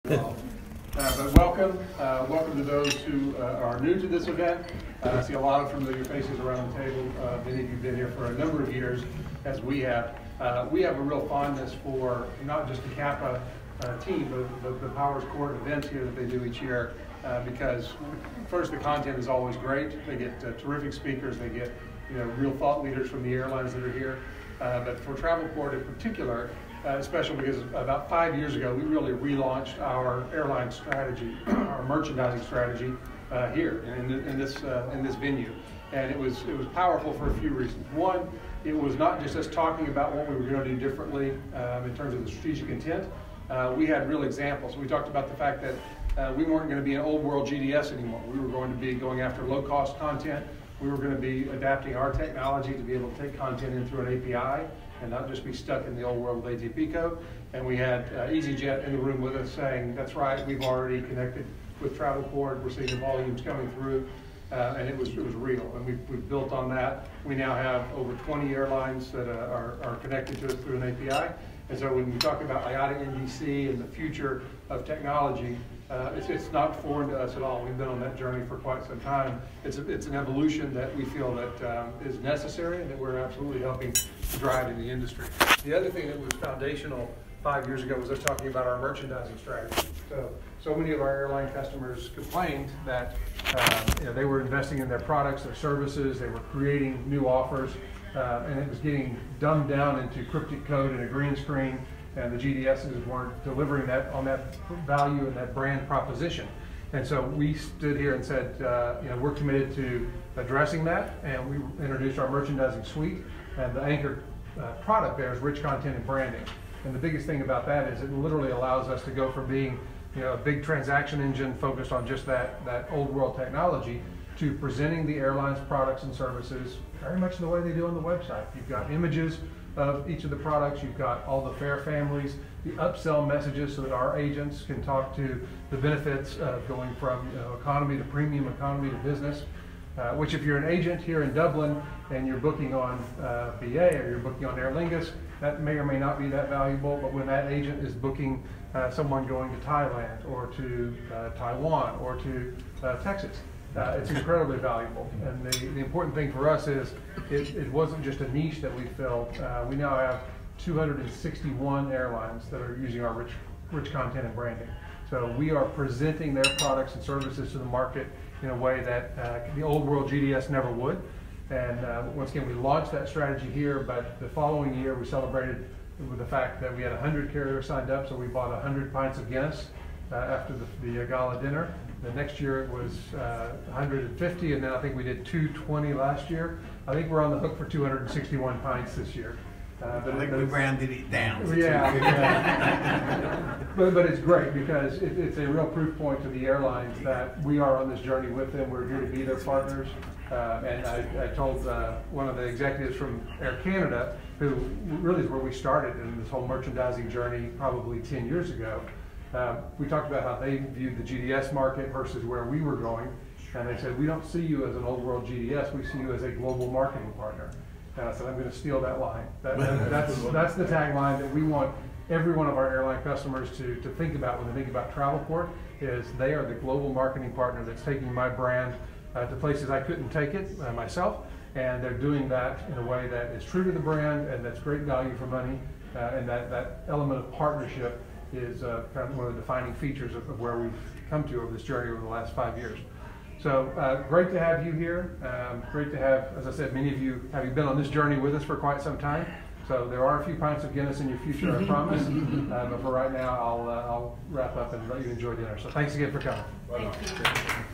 But welcome to those who are new to this event. I see a lot of familiar faces around the table. Many of you have been here for a number of years, as we have. We have a real fondness for not just the Kappa team, but the Powers Court events here that they do each year, because first, the content is always great. They get terrific speakers. They get real thought leaders from the airlines that are here. But for Travelport in particular, especially because about 5 years ago, we really relaunched our airline strategy, our merchandising strategy here in this venue, and it was powerful for a few reasons. One, it was not just us talking about what we were going to do differently in terms of the strategic intent. We had real examples. We talked about the fact that we weren't going to be an old world GDS anymore. We were going to be going after low cost content. We were going to be adapting our technology to be able to take content in through an API and not just be stuck in the old world with ATP code. And we had EasyJet in the room with us saying, that's right, we've already connected with Travelport. We're seeing the volumes coming through, and it was real. And we've built on that. We now have over 20 airlines that are connected to us through an API. And so when we talk about IATA NDC and the future of technology, it's not foreign to us at all. We've been on that journey for quite some time. It's an evolution that we feel that is necessary and that we're absolutely helping to drive in the industry. The other thing that was foundational 5 years ago was us talking about our merchandising strategy. So many of our airline customers complained that they were investing in their products, their services, they were creating new offers, and it was getting dumbed down into cryptic code and a green screen, and the GDSs weren't delivering that on that value and that brand proposition. And so we stood here and said, we're committed to addressing that, and we introduced our merchandising suite, and the anchor product there is rich content and branding. And the biggest thing about that is it literally allows us to go from being a big transaction engine focused on just that old world technology to presenting the airline's products and services very much the way they do on the website. You've got images of each of the products, you've got all the fare families, the upsell messages so that our agents can talk to the benefits of going from economy to premium, economy to business, which if you're an agent here in Dublin and you're booking on BA or you're booking on Aer Lingus, that may or may not be that valuable, but when that agent is booking someone going to Thailand or to Taiwan or to Texas, it's incredibly valuable. And the important thing for us is it wasn't just a niche that we filled. We now have 261 airlines that are using our rich content and branding. So we are presenting their products and services to the market in a way that the old world GDS never would. And once again, we launched that strategy here, but the following year we celebrated with the fact that we had 100 carriers signed up, so we bought 100 pints of Guinness after the gala dinner. The next year it was 150, and then I think we did 220 last year. I think we're on the hook for 261 pints this year. I think we rounded it down. Yeah. But it's great because it's a real proof point to the airlines that we are on this journey with them. We're here to be their partners. And I told one of the executives from Air Canada, who really is where we started in this whole merchandising journey probably 10 years ago. We talked about how they viewed the GDS market versus where we were going, and they said, we don't see you as an old world GDS, we see you as a global marketing partner. And I said, I'm going to steal that line. That's the tagline that we want every one of our airline customers to think about when they think about Travelport, is they are the global marketing partner that's taking my brand to places I couldn't take it myself, and they're doing that in a way that is true to the brand and that's great value for money, and that element of partnership is kind of one of the defining features of where we've come to over this journey over the last 5 years. So great to have you here. Great to have, as I said, many of you having been on this journey with us for quite some time. So there are a few pints of Guinness in your future, I promise. But for right now, I'll wrap up and let you enjoy dinner. So thanks again for coming. Thank you.